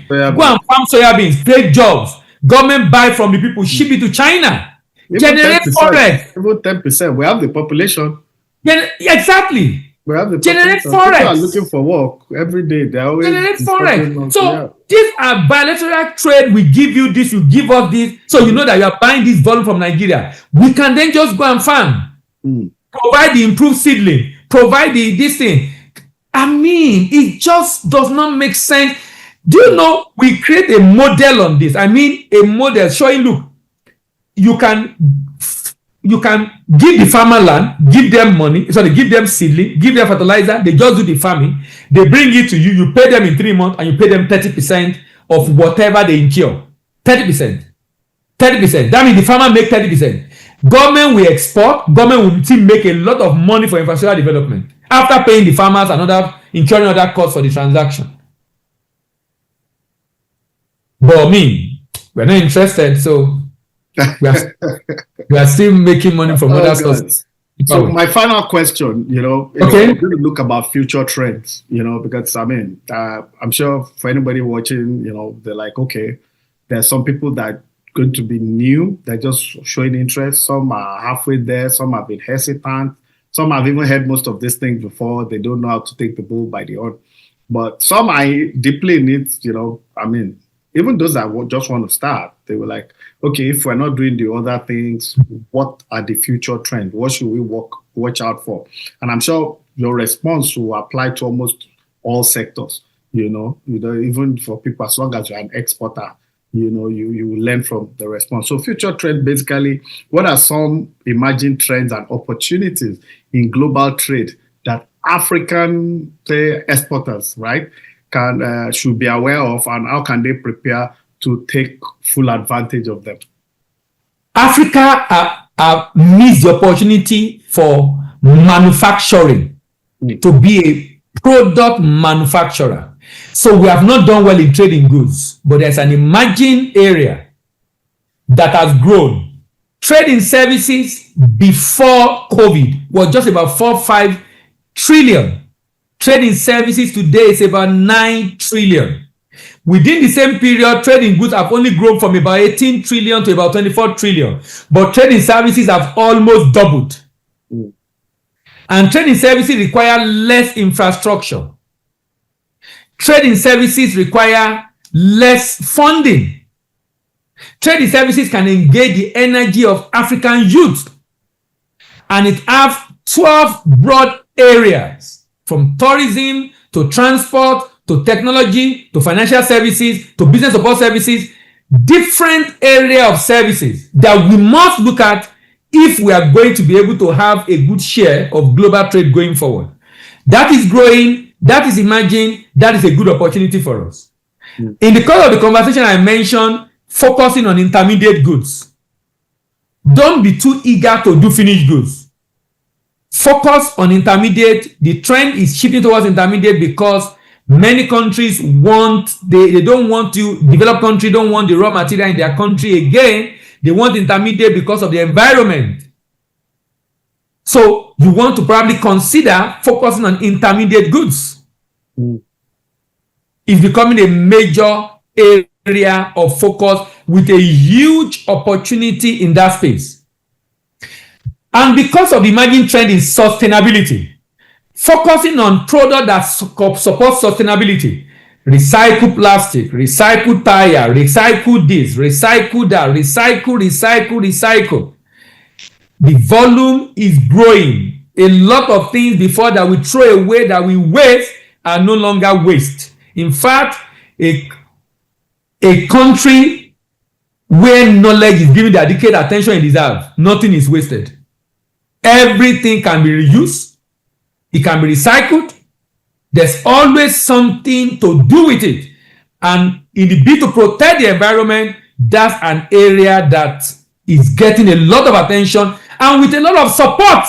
Go and farm soybeans, create jobs. Government buy from the people, ship it to China. Even Generate 10%, forex. Even 10%. We have the population. Exactly. We have the Generate population. forex. People are looking for work every day. They're always Generate forex. So yeah. these are bilateral trade. We give you this, you give us this. So you know that you are buying this volume from Nigeria. We can then just go and farm. Provide the improved seedling. Provide this thing. I mean, it just does not make sense. Do you know, we create a model on this. I mean, a model showing, look, you can give the farmer land, give them money, give them seedling, give them fertilizer, they just do the farming, they bring it to you, you pay them in 3 months, and you pay them 30% of whatever they incur. 30%. That means the farmer make 30%. Government will export, government will still make a lot of money for infrastructure development after paying the farmers and incurring other costs for the transaction. But we're not interested, so we are still making money from other sources. So my final question, we're going to look about future trends, because I'm sure for anybody watching, they're like, okay, there's some people that are going to be new, they're just showing interest. Some are halfway there, some have been hesitant, some have even heard most of these things before. They don't know how to take the bull by the horn. But some are deeply in it, even those that just want to start, they were like, okay, if we're not doing the other things, what are the future trends? What should we watch out for? And I'm sure your response will apply to almost all sectors, even for people, as long as you're an exporter, you will learn from the response. So future trend, basically, what are some emerging trends and opportunities in global trade that African exporters, right, should be aware of, and how can they prepare to take full advantage of them? Africa missed the opportunity for manufacturing, to be a product manufacturer. So we have not done well in trading goods, but there's an emerging area that has grown. Trading services before COVID was just about 4-5 trillion. Trading services today is about 9 trillion. Within the same period, trading goods have only grown from about 18 trillion to about 24 trillion. But trading services have almost doubled. And trading services require less infrastructure. Trading services require less funding. Trading services can engage the energy of African youth. And it has 12 broad areas, from tourism to transport to technology to financial services to business support services, different area of services that we must look at if we are going to be able to have a good share of global trade going forward. That is growing, that is emerging, that is a good opportunity for us. In the course of the conversation, I mentioned focusing on intermediate goods. Don't be too eager to do finished goods. Focus on intermediate. The trend is shifting towards intermediate because many countries they don't want to, developed countries don't want the raw material in their country again. They want intermediate because of the environment. So you want to probably consider focusing on intermediate goods. It's becoming a major area of focus with a huge opportunity in that space. And because of the emerging trend in sustainability, focusing on products that support sustainability, recycle plastic, recycle tire, recycle this, recycle that, recycle. The volume is growing. A lot of things before that we throw away, that we waste, are no longer waste. In fact, a country where knowledge is given the adequate attention it deserves, nothing is wasted. Everything can be reused. it can be recycled. There's always something to do with it. And in the bid to protect the environment, that's an area that is getting a lot of attention and with a lot of support.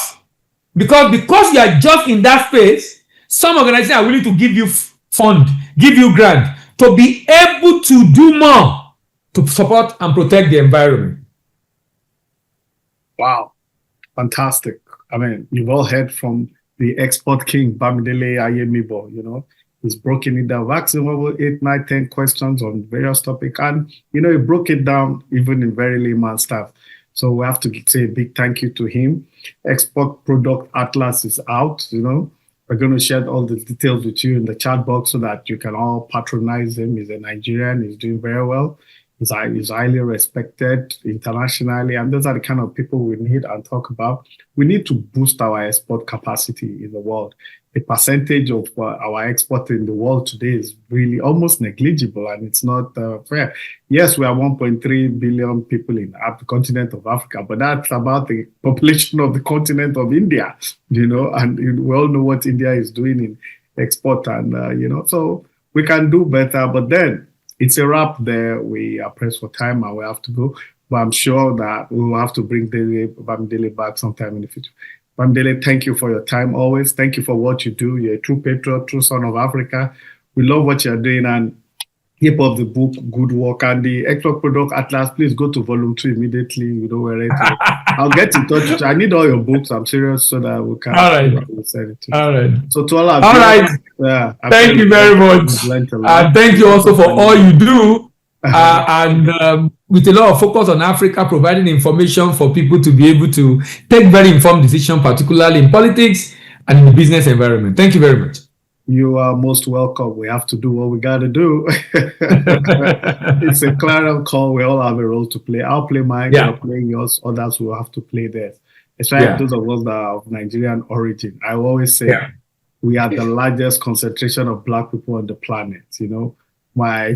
Because you are just in that space, some organizations are willing to give you fund, give you grant to be able to do more to support and protect the environment. Wow, fantastic. I mean, you've all heard from the export king, Bamidele Ayemibo, he's broken it down, asking over 8, 9, 10 questions on various topics. And, he broke it down even in very layman's stuff. So we have to say a big thank you to him. Export Product Atlas is out, We're going to share all the details with you in the chat box so that you can all patronize him. He's a Nigerian. He's doing very well. He's highly respected internationally. And those are the kind of people we need and talk about. We need to boost our export capacity in the world. The percentage of our export in the world today is really almost negligible, and it's not fair. Yes, we are 1.3 billion people in the continent of Africa, but that's about the population of the continent of India, and we all know what India is doing in export, and, so we can do better, but then it's a wrap there. We are pressed for time and we have to go, but I'm sure that we will have to bring Bamidele back sometime in the future. Bamidele, thank you for your time always. Thank you for what you do. You're a true patriot, true son of Africa. We love what you're doing and keep up the book, good work. And the Export Product Atlas, please go to volume 2 immediately. We're ready to. I'll get in touch with you. I need all your books, I'm serious, so that we can. All right. All right. So to all our all right. Yeah, thank you very much. And thank you also for all you do. And with a lot of focus on Africa, providing information for people to be able to take very informed decisions, particularly in politics and in the business environment. Thank you very much. You are most welcome. We have to do what we got to do. It's a clarion call. We all have a role to play. I'll play mine. You're playing yours. Others will have to play theirs. Especially those of us that are of Nigerian origin. I always say we are the largest concentration of Black people on the planet. My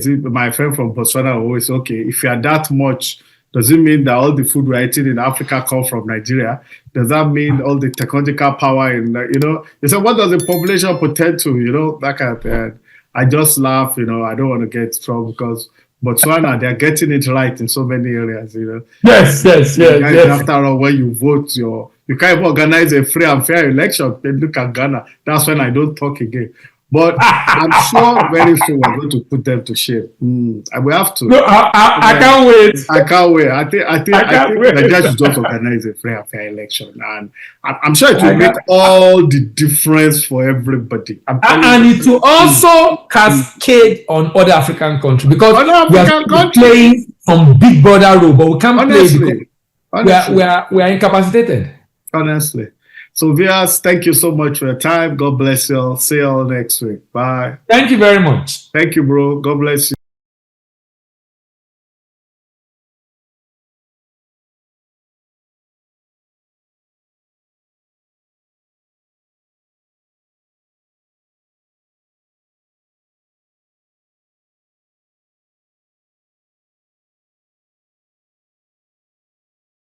friend from Botswana always say, okay, if you are that much, does it mean that all the food we're eating in Africa come from Nigeria? Does that mean all the technological power in, they say, what does the population pretend to, that kind of thing. I just laugh, I don't want to get in trouble because Botswana, they're getting it right in so many areas, Yes. After all, when you vote, you can't even organize a free and fair election. Then look at Ghana. That's when I don't talk again. But I'm sure very soon we're going to put them to shame. And we have to. No, I can't wait. I can't wait. I think Nigeria should just organize a free and fair election. And I'm sure it will make all the difference for everybody. And it will also cascade on other African countries because we are playing some big brother role, but we can't play because we are incapacitated. Honestly. So viewers, thank you so much for your time. God bless you all. See you all next week. Bye. Thank you very much. Thank you, bro. God bless you.